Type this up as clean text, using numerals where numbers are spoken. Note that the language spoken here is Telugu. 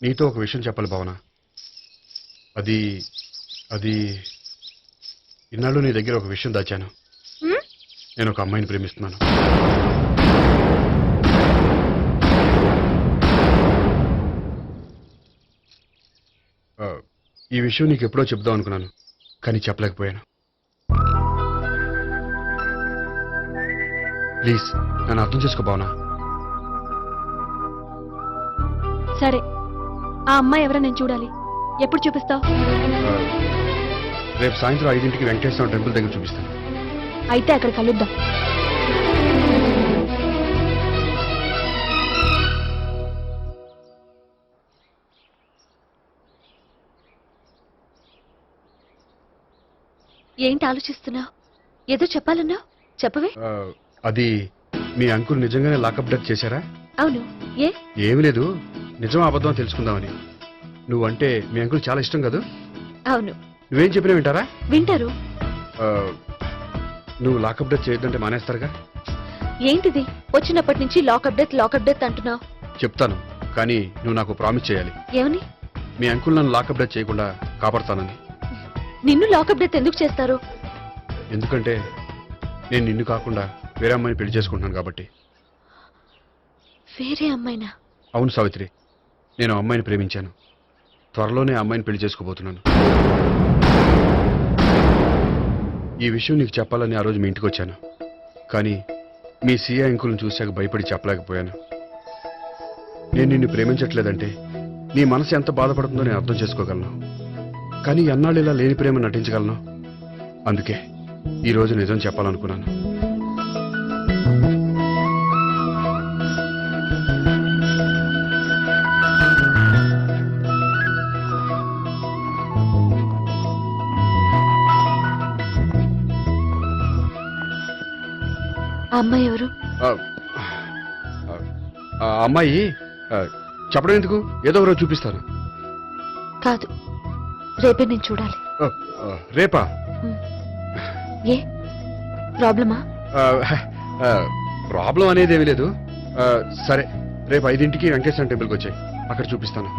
నీతో ఒక విషయం చెప్పాలి భావన. అది అది ఇన్నాళ్ళు నీ దగ్గర ఒక విషయం దాచాను. హ్మ్? నేను ఒక అమ్మాయిని ప్రేమిస్తున్నాను. ఆ, ఈ విషయం నీకు ఎప్పుడో చెప్దాం అనుకున్నాను, కానీ చెప్పలేకపోయాను. ప్లీజ్ నన్ను అర్థం చేసుకో భావన. సరే, ఆ అమ్మాయి ఎవరో నేను చూడాలి. ఎప్పుడు చూపిస్తావు? ఆ, రేపు సాయంత్రం 5ంటికి వెంకటేశ్వర టెంపుల్ దగ్గర చూపిస్తాను. అయితే అక్కడ కలుద్దాం. ఏంటి ఆలోచిస్తున్నావు? ఏదో చెప్పాలన్నావు, చెప్పవే. ఆ, అది మీ అంకుల్ నిజంగానే లాకప్ డెత్ చేశారా? అవును. ఏ? ఏమీ లేదు, నిజం అబద్ధం తెలుసుకుందామని. నువ్వంటే మీ అంకుల్ చాలా ఇష్టం కదా. అవును, నువ్వేం చెప్పినా వింటారా? వింటారు. ఆ, నువ్వు లాకప్ డెత్ చేయొద్దంటే మానేస్తారుగా. ఏంటిది వచ్చినప్పటి నుంచి లాకప్ డెత్ అంటున్నావు? చెప్తాను, కానీ నువ్వు నాకు ప్రామిస్ చేయాలి. ఏమని? మీ అంకుల్ నన్ను లాకప్ డెత్ చేయకుండా కాపాడుతానని. నిన్ను లాకప్ డెత్ ఎందుకు చేస్తారు? ఎందుకంటే నేను నిన్ను కాకుండా వేరే అమ్మాయిని పెళ్లి చేసుకుంటున్నాను కాబట్టి. వేరే అమ్మాయినా? అవును సావిత్రి, నేను ఆ అమ్మాయిని ప్రేమించాను. త్వరలోనే ఆ అమ్మాయిని పెళ్లి చేసుకోబోతున్నాను. ఈ విషయం నీకు చెప్పాలని ఆ రోజు మీ ఇంటికి వచ్చాను, కానీ మీ సీఏ అంకుల్ని చూశాక భయపడి చెప్పలేకపోయాను. నేను నిన్ను ప్రేమించట్లేదంటే నీ మనసు ఎంత బాధపడుతుందో నేను అర్థం చేసుకోగలను, కానీ ఎన్నాళ్ళు ఇలా లేని ప్రేమ నటించగలను. అందుకే ఈరోజు నిజం చెప్పాలనుకున్నాను. ఆ అమ్మాయి ఎవరు? ఆ, ఆ అమ్మాయి ఆ, చెప్పడం ఎందుకు, ఏదో ఒక రోజు చూపిస్తాను. కాదు, రేపే నేను చూడాలి. ఆ, ఆ, రేపా? ఏ ప్రాబ్లమా? ఆ, ఆ, ప్రాబ్లం అనేది ఏమీ లేదు. సరే, రేపు 5ంటికి వెంకటేశ్వర టెంపుల్కి వచ్చాయి, అక్కడ చూపిస్తాను.